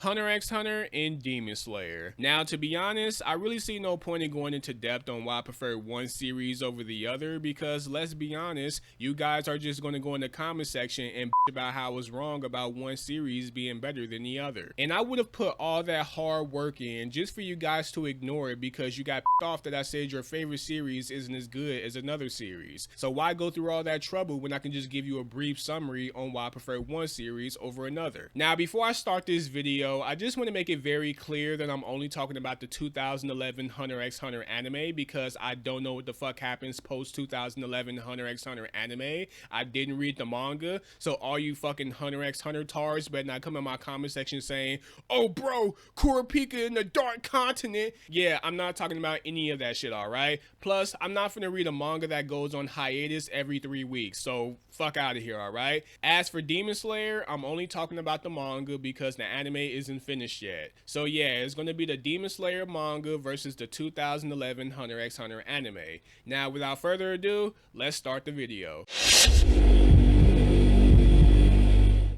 Hunter x Hunter and Demon Slayer. Now, to be honest, I really see no point in going into depth on why I prefer one series over the other, because let's be honest, you guys are just going to go in the comment section and about how I was wrong about one series being better than the other. And I would have put all that hard work in just for you guys to ignore it because you got off that I said your favorite series isn't as good as another series. So why go through all that trouble when I can just give you a brief summary on why I prefer one series over another. Now, before I start this video, I just want to make it very clear that I'm only talking about the 2011 Hunter x Hunter anime because I don't know what the fuck happens post 2011 Hunter x Hunter anime. I didn't read the manga, so all you fucking Hunter x Hunter tars better not come in my comment section saying, oh bro, Kurapika in the Dark Continent. Yeah, I'm not talking about any of that shit, alright? Plus, I'm not finna read a manga that goes on hiatus every 3 weeks, so fuck out of here, alright? As for Demon Slayer, I'm only talking about the manga because the anime isn't finished yet. So yeah, it's gonna be the Demon Slayer manga versus the 2011 Hunter x Hunter anime. Now, without further ado, let's start the video.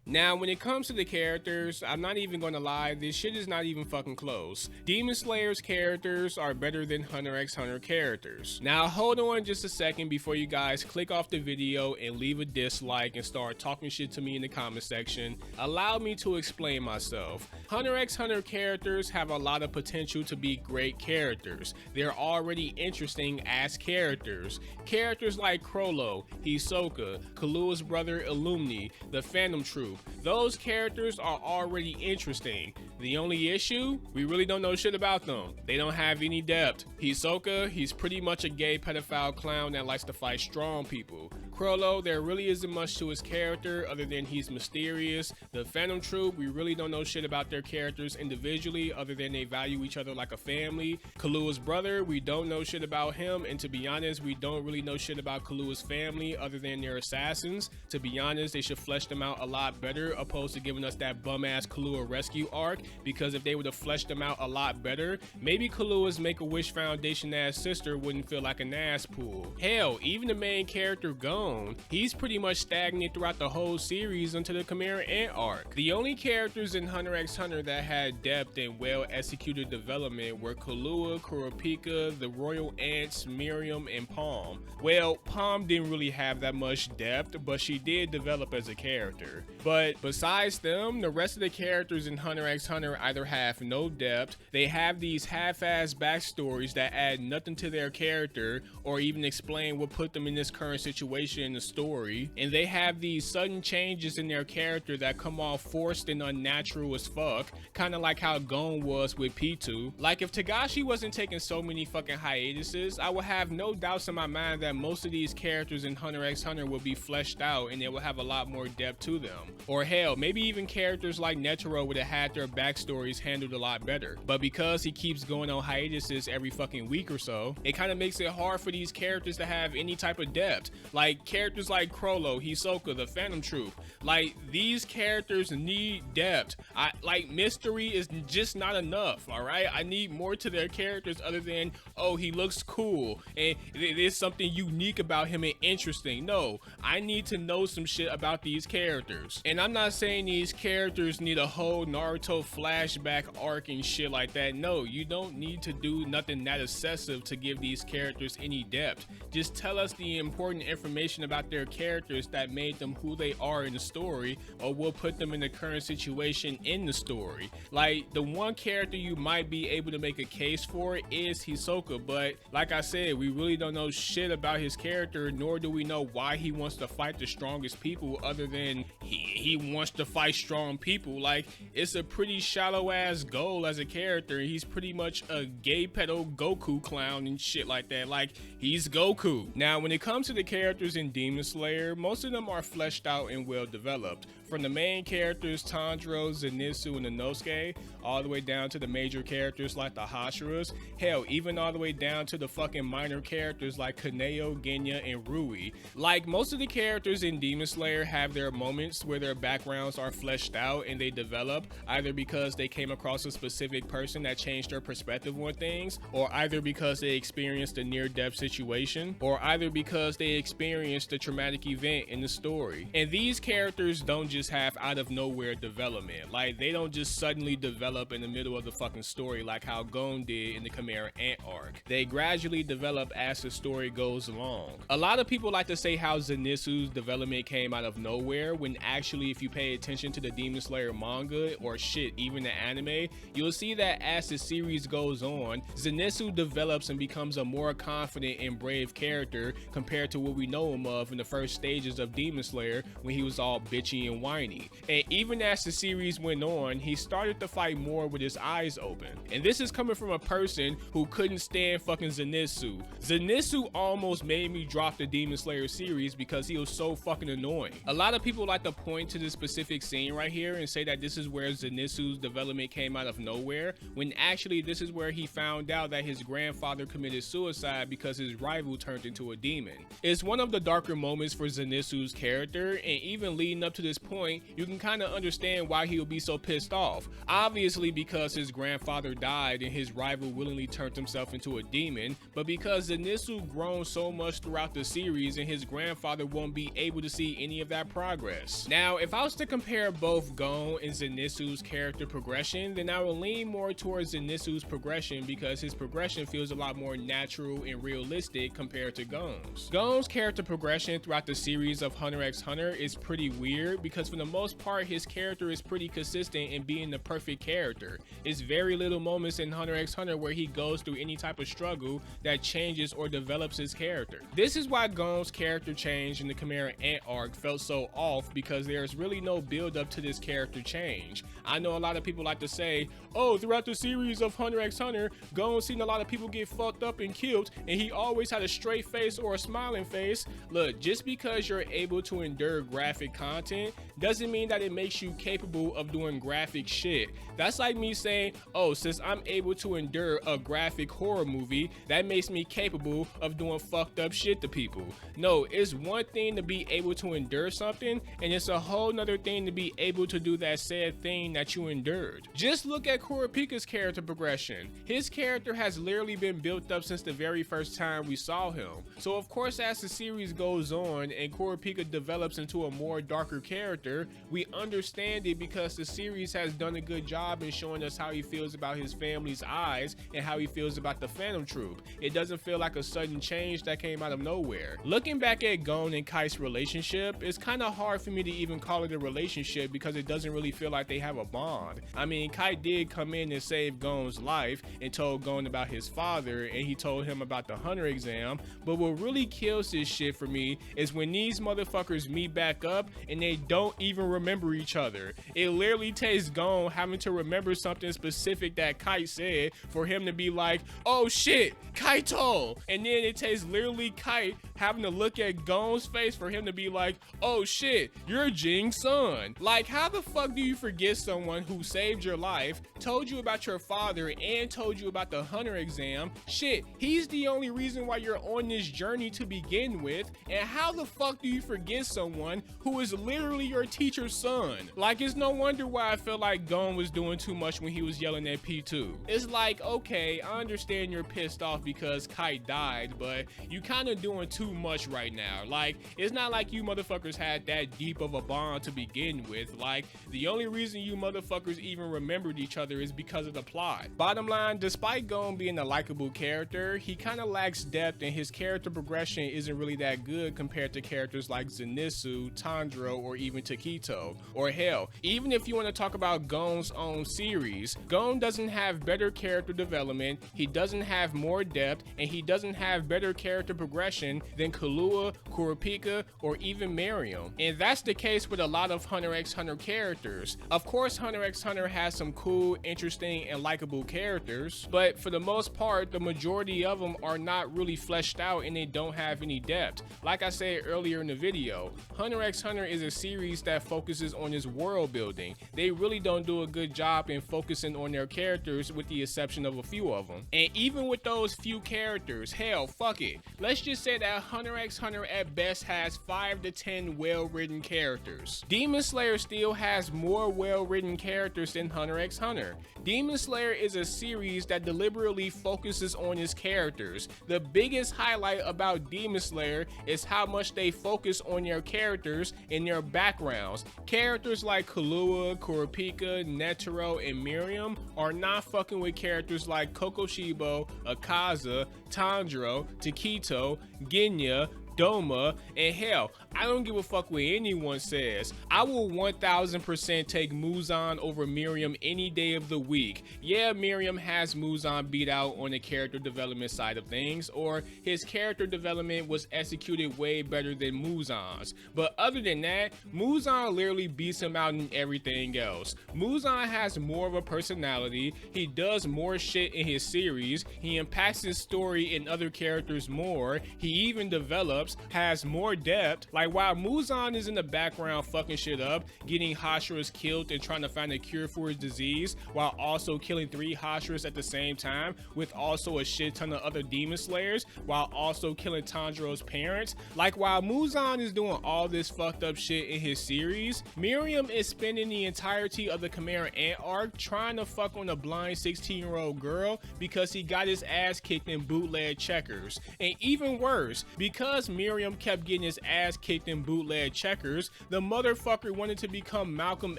Now, when it comes to the characters, I'm not even gonna lie, this shit is not even fucking close. Demon Slayer's characters are better than Hunter x Hunter characters. Now, hold on just a second before you guys click off the video and leave a dislike and start talking shit to me in the comment section. Allow me to explain myself. Hunter x Hunter characters have a lot of potential to be great characters. They're already interesting as characters. Characters like Crollo, Hisoka, Kallua's brother Illumni, the Phantom Troop, those characters are already interesting. The only issue? We really don't know shit about them. They don't have any depth. Hisoka, he's pretty much a gay pedophile clown that likes to fight strong people. Crollo, there really isn't much to his character other than he's mysterious. The Phantom Troop, we really don't know shit about their characters individually other than they value each other like a family. Kallua's brother, we don't know shit about him, and to be honest, we don't really know shit about Kallua's family other than they're assassins. To be honest, they should flesh them out a lot better opposed to giving us that bum-ass Kallua rescue arc, because if they would have fleshed them out a lot better, maybe Kallua's Make-A-Wish Foundation ass sister wouldn't feel like an ass pool. Hell, even the main character Gon, he's pretty much stagnant throughout the whole series until the Chimera Ant arc. The only characters in Hunter x Hunter that had depth and well executed development were Kallua, Kurapika, the Royal Ants, Miriam, and Palm. Well, Palm didn't really have that much depth, but she did develop as a character. But besides them, the rest of the characters in Hunter x Hunter either have no depth, they have these half-ass backstories that add nothing to their character or even explain what put them in this current situation in the story, and they have these sudden changes in their character that come off forced and unnatural as fuck, kinda like how Gon was with P2. Like, if Togashi wasn't taking so many fucking hiatuses, I would have no doubts in my mind that most of these characters in Hunter x Hunter would be fleshed out and they would have a lot more depth to them. Or hell, maybe even characters like Netero would have had their backstories handled a lot better. But because he keeps going on hiatuses every fucking week or so, it kind of makes it hard for these characters to have any type of depth. Like characters like Crollo, Hisoka, the Phantom Troop, like these characters need depth. Like mystery is just not enough, alright? I need more to their characters other than, oh, he looks cool and there's something unique about him and interesting. No, I need to know some shit about these characters. And I'm not saying these characters need a whole Naruto flashback arc and shit like that. No, you don't need to do nothing that excessive to give these characters any depth. Just tell us the important information about their characters that made them who they are in the story, or we'll put them in the current situation in the story. Like, the one character you might be able to make a case for is Hisoka, but like I said, we really don't know shit about his character, nor do we know why he wants to fight the strongest people other than he wants to fight strong people. Like, it's a pretty shallow ass goal as a character. He's pretty much a gay pedo Goku clown and shit like that. Like, he's Goku. Now, when it comes to the characters in Demon Slayer, most of them are fleshed out and well developed. From the main characters Tanjiro, Zenitsu, and Inosuke, all the way down to the major characters like the Hashiras, hell, even all the way down to the fucking minor characters like Kaneo, Genya, and Rui. Like, most of the characters in Demon Slayer have their moments where their backgrounds are fleshed out and they develop, either because they came across a specific person that changed their perspective on things, or either because they experienced a near-death situation, or either because they experienced experience the traumatic event in the story. And these characters don't just have out of nowhere development. Like, they don't just suddenly develop in the middle of the fucking story like how Gon did in the Chimera Ant arc. They gradually develop as the story goes along. A lot of people like to say how Zenitsu's development came out of nowhere, when actually if you pay attention to the Demon Slayer manga, or shit, even the anime, you'll see that as the series goes on, Zenitsu develops and becomes a more confident and brave character compared to what we know him of in the first stages of Demon Slayer, when he was all bitchy and whiny. And even as the series went on, he started to fight more with his eyes open. And this is coming from a person who couldn't stand fucking Zenitsu. Zenitsu almost made me drop the Demon Slayer series because he was so fucking annoying. A lot of people like to point to this specific scene right here and say that this is where Zenitsu's development came out of nowhere, when actually this is where he found out that his grandfather committed suicide because his rival turned into a demon. It's one of the darker moments for Zenitsu's character, and even leading up to this point, you can kind of understand why he would be so pissed off. Obviously because his grandfather died and his rival willingly turned himself into a demon, but because Zenitsu grown so much throughout the series and his grandfather won't be able to see any of that progress. Now, if I was to compare both Gon and Zenitsu's character progression, then I will lean more towards Zenitsu's progression because his progression feels a lot more natural and realistic compared to Gon's. Gon's character progression throughout the series of Hunter x Hunter is pretty weird because for the most part his character is pretty consistent in being the perfect character. It's very little moments in Hunter x Hunter where he goes through any type of struggle that changes or develops his character. This is why Gon's character change in the Chimera Ant arc felt so off, because there's really no build up to this character change. I know a lot of people like to say, oh, throughout the series of Hunter x Hunter, Gon's seen a lot of people get fucked up and killed and he always had a straight face or a smiling face. Look, just because you're able to endure graphic content doesn't mean that it makes you capable of doing graphic shit. That's like me saying, oh, since I'm able to endure a graphic horror movie, that makes me capable of doing fucked up shit to people. No, it's one thing to be able to endure something, and it's a whole nother thing to be able to do that said thing that you endured. Just look at Kurapika's character progression. His character has literally been built up since the very first time we saw him. So of course, as the series goes on and Kurapika develops into a more darker character, we understand it because the series has done a good job in showing us how he feels about his family's eyes and how he feels about the Phantom Troop. It doesn't feel like a sudden change that came out of nowhere. Looking back at Gon and Kite's relationship, it's kind of hard for me to even call it a relationship because it doesn't really feel like they have a bond. I mean, Kite did come in and save Gon's life and told Gon about his father, and he told him about the Hunter exam, but what really kills this shit for me is when these motherfuckers meet back up and they don't even remember each other. It literally takes Gon having to remember something specific that Kite said for him to be like, oh shit, Kaito! And then it takes literally Kite having to look at Gon's face for him to be like, oh shit, you're Jing's son. Like, how the fuck do you forget someone who saved your life, told you about your father, and told you about the Hunter exam? Shit, he's the only reason why you're on this journey to begin with, and how the fuck do you forget someone who is literally your teacher's son? Like, it's no wonder why I felt like Gon was doing too much when he was yelling at P2. It's like, okay, I understand you're pissed off because Kite died, but you kind of doing too much right now. Like, it's not like you motherfuckers had that deep of a bond to begin with. Like, the only reason you motherfuckers even remembered each other is because of the plot. Bottom line, despite Gon being a likable character, he kind of lacks depth and his character progression isn't really that good compared to characters like Zenitsu, Tanjiro, or even Takito. Or hell, even if you want to talk about Gon's own series, Gon doesn't have better character development, he doesn't have more depth, and he doesn't have better character progression than Killua, Kurapika, or even Miriam. And that's the case with a lot of Hunter x Hunter characters. Of course, Hunter x Hunter has some cool, interesting, and likable characters, but for the most part, the majority of them are not really fleshed out and they don't have any depth. Like I said earlier in the video, Hunter x Hunter is a series that focuses on its world building. They really don't do a good job in focusing on their characters with the exception of a few of them. And even with those few characters, hell, fuck it. Let's just say that Hunter x Hunter at best has 5 to 10 well-written characters. Demon Slayer still has more well-written characters than Hunter x Hunter. Demon Slayer is a series that deliberately focuses on its characters. The biggest highlight about Demon Slayer is how much they focus on their characters and their backgrounds. Characters like Kahlua, Kurapika, Netero, and Miriam are not fucking with characters like Kokoshibo, Akaza, Tanjiro, Takito, Genya, Doma, and hell, I don't give a fuck what anyone says. I will 1000% take Muzan over Miriam any day of the week. Yeah, Miriam has Muzan beat out on the character development side of things, or his character development was executed way better than Muzan's. But other than that, Muzan literally beats him out in everything else. Muzan has more of a personality, he does more shit in his series, he impacts his story and other characters more, he even develops, has more depth. Like, while Muzan is in the background fucking shit up, getting Hashiras killed and trying to find a cure for his disease, while also killing 3 Hashiras at the same time, with also a shit ton of other demon slayers, while also killing Tanjiro's parents. Like, while Muzan is doing all this fucked up shit in his series, Miriam is spending the entirety of the Chimera Ant arc trying to fuck on a blind 16-year-old girl because he got his ass kicked in bootleg checkers. And even worse, because Miriam kept getting his ass kicked in bootleg checkers, the motherfucker wanted to become Malcolm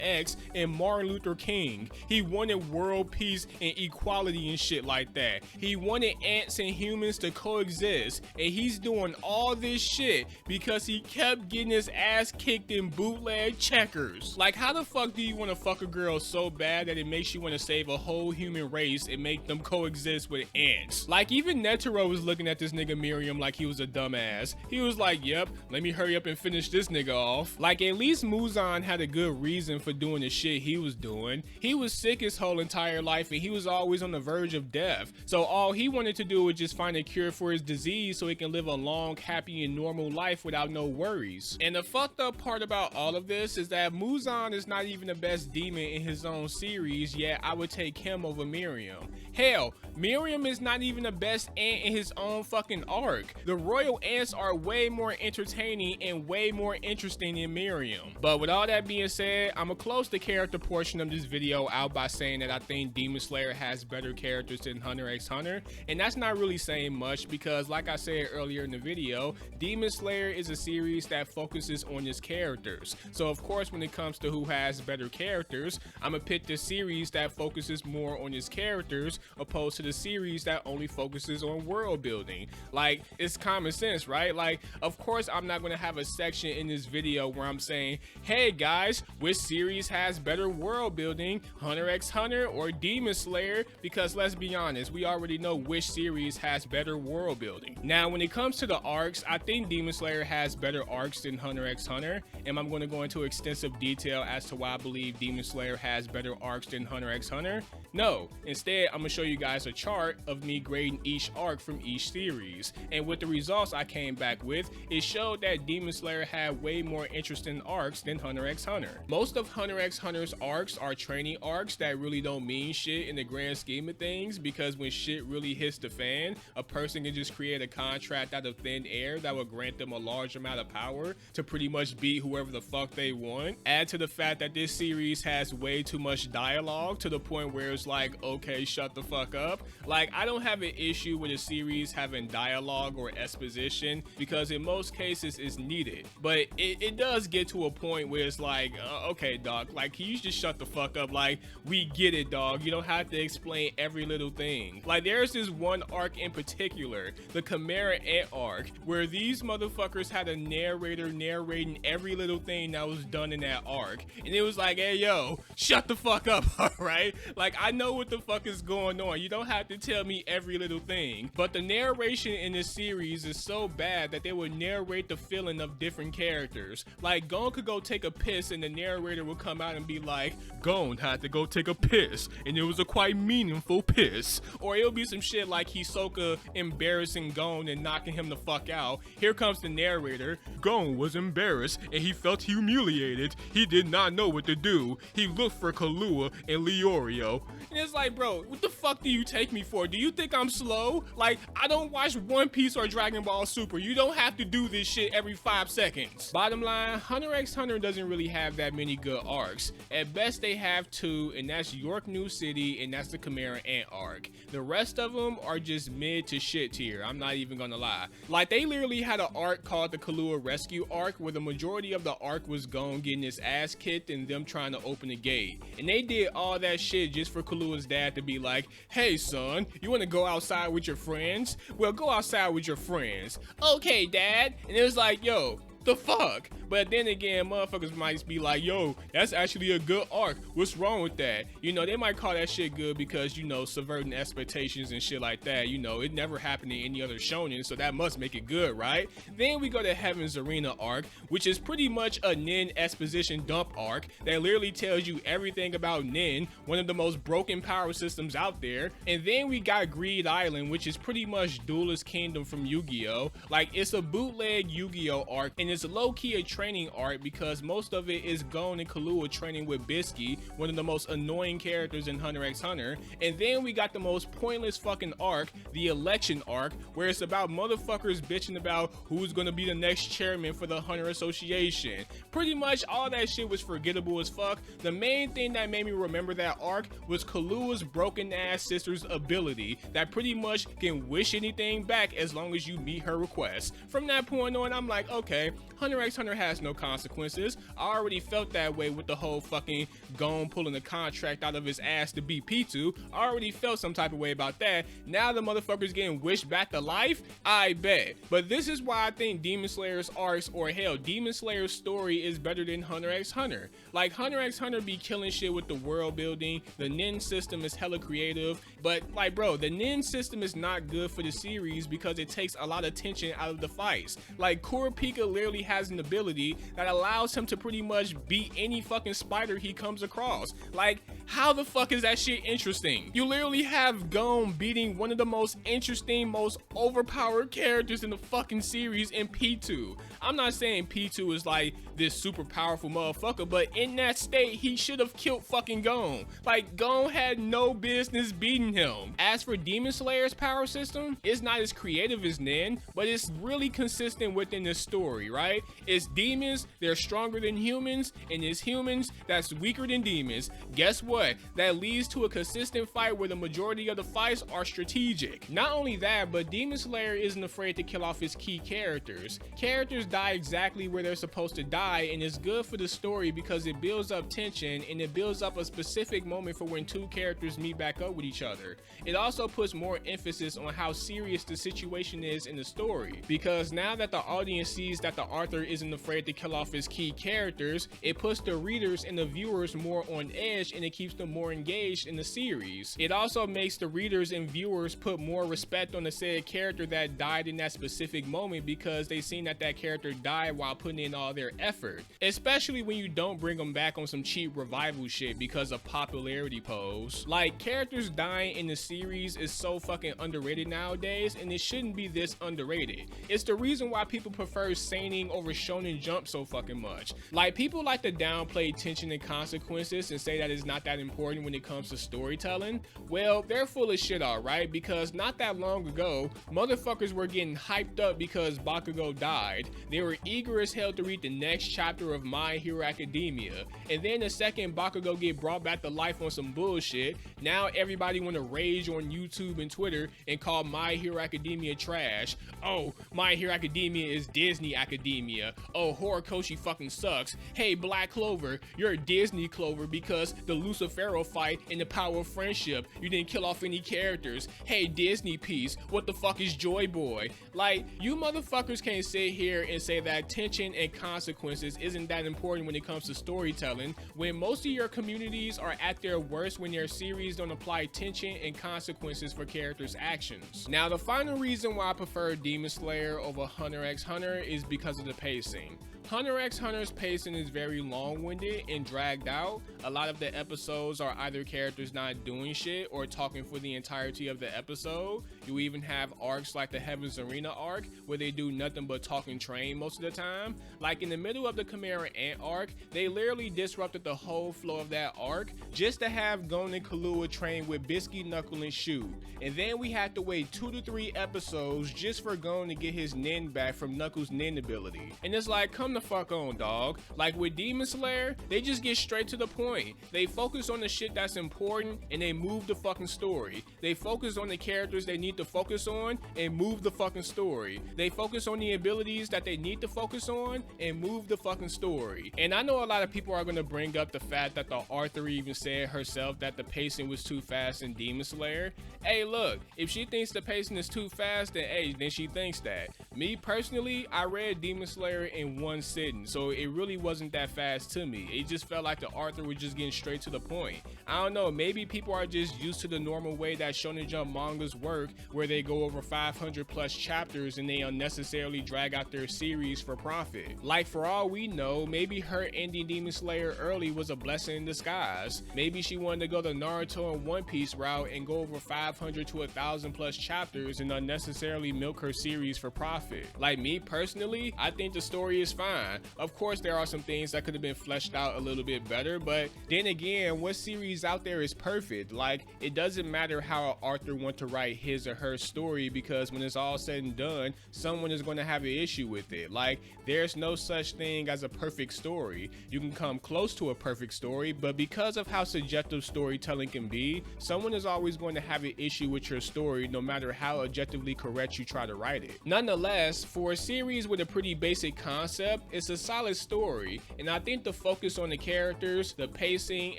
X and Martin Luther King. He wanted world peace and equality and shit like that. He wanted ants and humans to coexist, and he's doing all this shit because he kept getting his ass kicked in bootleg checkers. Like, how the fuck do you want to fuck a girl so bad that it makes you want to save a whole human race and make them coexist with ants? Like, even Netero was looking at this nigga Miriam like he was a dumbass. He was like, yep, let me hurry up and finish this nigga off. Like, at least Muzan had a good reason for doing the shit he was doing. He was sick his whole entire life and he was always on the verge of death. So all he wanted to do was just find a cure for his disease so he can live a long, happy, and normal life without no worries. And the fucked up part about all of this is that Muzan is not even the best demon in his own series, yet I would take him over Miriam. Hell, Miriam is not even the best ant in his own fucking arc. The royal ants are way more entertaining and way more interesting than Miriam. But with all that being said, I'ma close the character portion of this video out by saying that I think Demon Slayer has better characters than Hunter x Hunter, and that's not really saying much because, like I said earlier in the video, Demon Slayer is a series that focuses on its characters. So of course, when it comes to who has better characters, I'ma pick the series that focuses more on its characters opposed to the series that only focuses on world building. Like, it's common sense, right? Like, of course I'm not going to have a section in this video where I'm saying, hey guys, which series has better world building, Hunter x Hunter or Demon Slayer? Because let's be honest, we already know which series has better world building. Now, when it comes to the arcs, I think Demon Slayer has better arcs than Hunter x Hunter, and I'm going to go into extensive detail as to why I believe Demon Slayer has better arcs than Hunter x Hunter. No, instead I'm going to show you guys a chart of me grading each arc from each series, and with the results I came back with, it showed that Demon Slayer had way more interesting arcs than Hunter x Hunter. Most of Hunter x Hunter's arcs are training arcs that really don't mean shit in the grand scheme of things, because when shit really hits the fan, a person can just create a contract out of thin air that will grant them a large amount of power to pretty much beat whoever the fuck they want. Add to the fact that this series has way too much dialogue to the point where it's like, okay, shut the fuck up. Like, I don't have an issue with a series having dialogue or exposition because in most cases it's needed, but it does get to a point where it's like, okay dog, like, can you just shut the fuck up? Like, we get it dog, you don't have to explain every little thing. Like, there's this one arc in particular, the Chimera Ant arc, where these motherfuckers had a narrator narrating every little thing that was done in that arc, and it was like, hey yo, shut the fuck up. Alright, like, I know what the fuck is going on, you don't have to tell me every little thing. But the narration in this series is so bad that they would narrate the feeling of different characters. Like, Gon could go take a piss and the narrator would come out and be like, Gon had to go take a piss and it was a quite meaningful piss. Or it'll be some shit like Hisoka embarrassing Gon and knocking him the fuck out. Here comes the narrator, Gon was embarrassed and he felt humiliated. He did not know what to do. He looked for Kahlua and Leorio. And it's like, bro, what the fuck do you take me for? Do you think I'm slow? Like, I don't watch One Piece or Dragon Ball Super. You don't have to do this shit every 5 seconds. Bottom line, Hunter x Hunter doesn't really have that many good arcs. At best, they have 2, and that's York New City, and that's the Chimera Ant arc. The rest of them are just mid to shit tier. I'm not even gonna lie. Like, they literally had an arc called the Kahlua Rescue arc, where the majority of the arc was Gon getting his ass kicked and them trying to open the gate. And they did all that shit just for Kahlua's dad to be like, hey son, you wanna go outside with your friends? Well, go outside with your friends. Okay, dad. And it was like, yo, the fuck? But then again, motherfuckers might be like, yo, that's actually a good arc. What's wrong with that? You know, they might call that shit good because, you know, subverting expectations and shit like that. You know, it never happened in any other shonen, so that must make it good, right? Then we go to Heaven's Arena arc, which is pretty much a Nin exposition dump arc that literally tells you everything about Nin, one of the most broken power systems out there. And then we got Greed Island, which is pretty much Duelist Kingdom from Yu-Gi-Oh! Like, it's a bootleg Yu-Gi-Oh! Arc, and it's low-key a training arc because most of it is Gon and Kahlua training with Bisky, one of the most annoying characters in Hunter x Hunter. And then we got the most pointless fucking arc, the election arc, where it's about motherfuckers bitching about who's gonna be the next chairman for the Hunter Association. Pretty much all that shit was forgettable as fuck. The main thing that made me remember that arc was Kahlua's broken ass sister's ability that pretty much can wish anything back as long as you meet her request. From that point on, I'm like, okay, Hunter x Hunter has no consequences. I already felt that way with the whole fucking Gon pulling the contract out of his ass to beat P2. I already felt some type of way about that. Now the motherfucker's getting wished back to life? I bet. But this is why I think Demon Slayer's arcs, or hell, Demon Slayer's story is better than Hunter x Hunter. Like, Hunter x Hunter be killing shit with the world building. The Nin system is hella creative. But like, bro, the Nin system is not good for the series because it takes a lot of tension out of the fights. Like, Kurapika literally has an ability that allows him to pretty much beat any fucking spider he comes across. Like, how the fuck is that shit interesting? You literally have Gon beating one of the most interesting, most overpowered characters in the fucking series in P2. I'm not saying P2 is like this super powerful motherfucker, but in that state, he should have killed fucking Gon. Like, Gon had no business beating him. As for Demon Slayer's power system, it's not as creative as Nin, but it's really consistent within the story, right? It's demons, they're stronger than humans, and it's humans that's weaker than demons. Guess what? That leads to a consistent fight where the majority of the fights are strategic. Not only that, but Demon Slayer isn't afraid to kill off his key characters. Characters die exactly where they're supposed to die, and it's good for the story because it builds up tension and it builds up a specific moment for when two characters meet back up with each other. It also puts more emphasis on how serious the situation is in the story, because now that the audience sees that the author isn't afraid to kill off his key characters, it puts the readers and the viewers more on edge and it keeps them more engaged in the series. It also makes the readers and viewers put more respect on the said character that died in that specific moment because they seen that that character died while putting in all their effort, especially when you don't bring them back on some cheap revival shit because of popularity pose. Like, characters dying in the series is so fucking underrated nowadays, and it shouldn't be this underrated. It's the reason why people prefer seinen over Shonen Jump so fucking much. Like, people like to downplay tension and consequences and say that it's not that important when it comes to storytelling. Well, they're full of shit, alright, because not that long ago, motherfuckers were getting hyped up because Bakugo died. They were eager as hell to read the next chapter of My Hero Academia, and then the second Bakugo get brought back to life on some bullshit, now everybody want to rage on YouTube and Twitter and call My Hero Academia trash. Oh, My Hero Academia is Disney Academia. Oh, Horikoshi fucking sucks. Hey, Black Clover, you're a Disney Clover because the Lucifero fight and the power of friendship, you didn't kill off any characters. Hey, Disney Piece, what the fuck is Joy Boy? Like, you motherfuckers can't sit here and say that tension and consequences isn't that important when it comes to storytelling, when most of your communities are at their worst when their series don't apply tension and consequences for characters' actions. Now, the final reason why I prefer Demon Slayer over Hunter x Hunter is because of the pacing. Hunter x Hunter's pacing is very long-winded and dragged out. A lot of the episodes are either characters not doing shit or talking for the entirety of the episode. You even have arcs like the Heaven's Arena arc where they do nothing but talk and train most of the time. Like in the middle of the Chimera Ant arc, they literally disrupted the whole flow of that arc just to have Gon and Killua train with Biscuit, Knuckle, and Shoot. And then we had to wait 2 to 3 episodes just for Gon to get his Nin back from Knuckles' Nin ability. And it's like, come the fuck on, dog. Like with Demon Slayer, they just get straight to the point. They focus on the shit that's important and they move the fucking story. They focus on the characters they need to focus on and move the fucking story. They focus on the abilities that they need to focus on and move the fucking story. And I know a lot of people are going to bring up the fact that the author even said herself that the pacing was too fast in Demon Slayer. Hey, look, if she thinks the pacing is too fast, then hey, then she thinks that. Me personally, I read Demon Slayer in one sitting, so it really wasn't that fast to me. It just felt like the author was just getting straight to the point. I don't know, maybe people are just used to the normal way that Shonen Jump mangas work, where they go over 500 plus chapters and they unnecessarily drag out their series for profit. Like for all we know, maybe her ending Demon Slayer early was a blessing in disguise. Maybe she wanted to go the Naruto and One Piece route and go over 500 to 1,000 plus chapters and unnecessarily milk her series for profit. Like me personally, I think the story is fine. Of course, there are some things that could have been fleshed out a little bit better, but then again, what series out there is perfect? Like, it doesn't matter how an author wants to write his or her story, because when it's all said and done, someone is going to have an issue with it. Like, there's no such thing as a perfect story. You can come close to a perfect story, but because of how subjective storytelling can be, someone is always going to have an issue with your story no matter how objectively correct you try to write it. Nonetheless, for a series with a pretty basic concept, it's a solid story, and I think the focus on the characters, the pacing,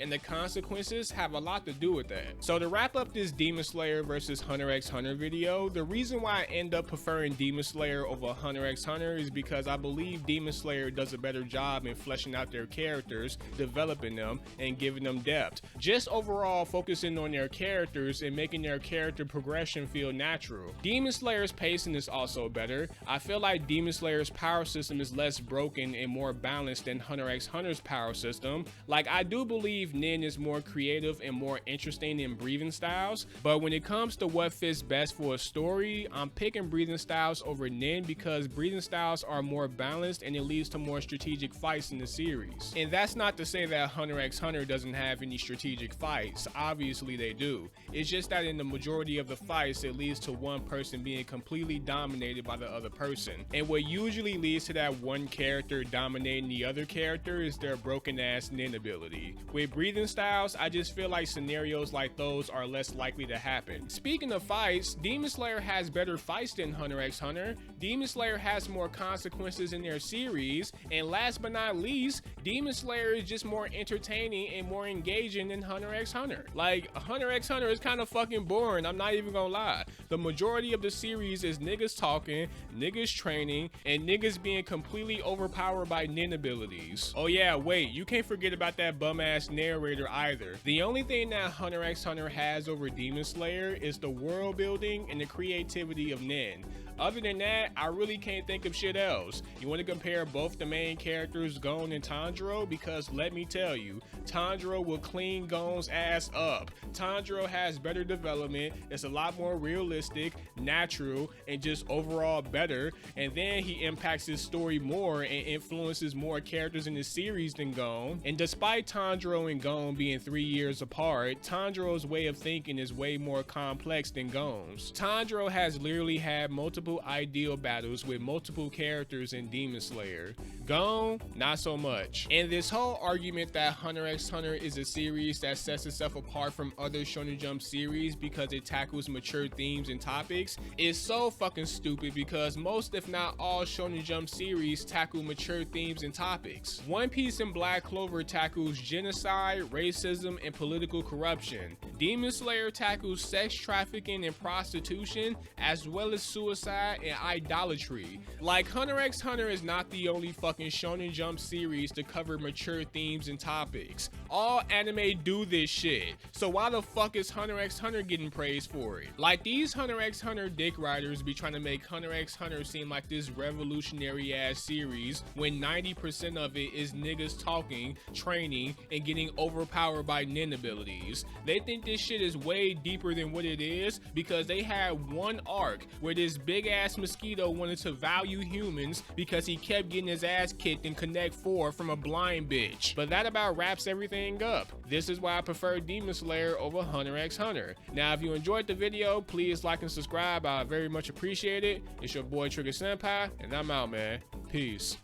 and the consequences have a lot to do with that. So to wrap up this Demon Slayer versus Hunter x Hunter video, the reason why I end up preferring Demon Slayer over Hunter x Hunter is because I believe Demon Slayer does a better job in fleshing out their characters, developing them, and giving them depth. Just overall focusing on their characters and making their character progression feel natural. Demon Slayer's pacing is also better. I feel like Demon Slayer's power system is less broken and more balanced than Hunter x Hunter's power system. Like, I do believe Nin is more creative and more interesting in breathing styles, but when it comes to what fits best for a story, I'm picking breathing styles over Nin because breathing styles are more balanced and it leads to more strategic fights in the series. And that's not to say that Hunter x Hunter doesn't have any strategic fights. Obviously they do. It's just that in the majority of the fights, it leads to one person being completely dominated by the other person. And what usually leads to that one character dominating the other character is their broken ass Nin ability. With breathing styles, I just feel like scenarios like those are less likely to happen. Speaking of fights, Demon Slayer has better fights than Hunter x Hunter. Demon Slayer has more consequences in their series, and last but not least, Demon Slayer is just more entertaining and more engaging than Hunter x Hunter. Like, Hunter x Hunter is kind of fucking boring, I'm not even gonna lie. The majority of the series is niggas talking, niggas training, and niggas being completely overpowered by Nin abilities. Oh yeah, wait, you can't forget about that bum ass narrator either. The only thing that Hunter x Hunter has over Demon Slayer is the world building and the creativity of Nin. Other than that, I really can't think of shit else. You want to compare both the main characters, Gon and Tanjiro? Because let me tell you, Tanjiro will clean Gon's ass up. Tanjiro has better development, it's a lot more realistic, natural, and just overall better. And then he impacts his story more and influences more characters in the series than Gon. And despite Tanjiro and Gon being 3 years apart, Tanjiro's way of thinking is way more complex than Gon's. Tanjiro has literally had multiple ideal battles with multiple characters in Demon Slayer. Gon, not so much. And this whole argument that Hunter x Hunter is a series that sets itself apart from other Shonen Jump series because it tackles mature themes and topics is so fucking stupid, because most if not all Shonen Jump series tackle mature themes and topics. One Piece and Black Clover tackles genocide, racism, and political corruption. Demon Slayer tackles sex trafficking and prostitution, as well as suicide suicide and idolatry. Like, Hunter x Hunter is not the only fucking Shonen Jump series to cover mature themes and topics. All anime do this shit, so why the fuck is Hunter x Hunter getting praised for it? Like, these Hunter x Hunter dick riders be trying to make Hunter x Hunter seem like this revolutionary ass series when 90% of it is niggas talking, training, and getting overpowered by nin abilities. They think this shit is way deeper than what it is because they had one arc where this big ass mosquito wanted to value humans because he kept getting his ass kicked in Connect 4 from a blind bitch. But that about wraps everything up. This is why I prefer Demon Slayer over Hunter x Hunter. Now, if you enjoyed the video, please like and subscribe. I very much appreciate it. It's your boy Trigger Senpai, and I'm out, man. Peace.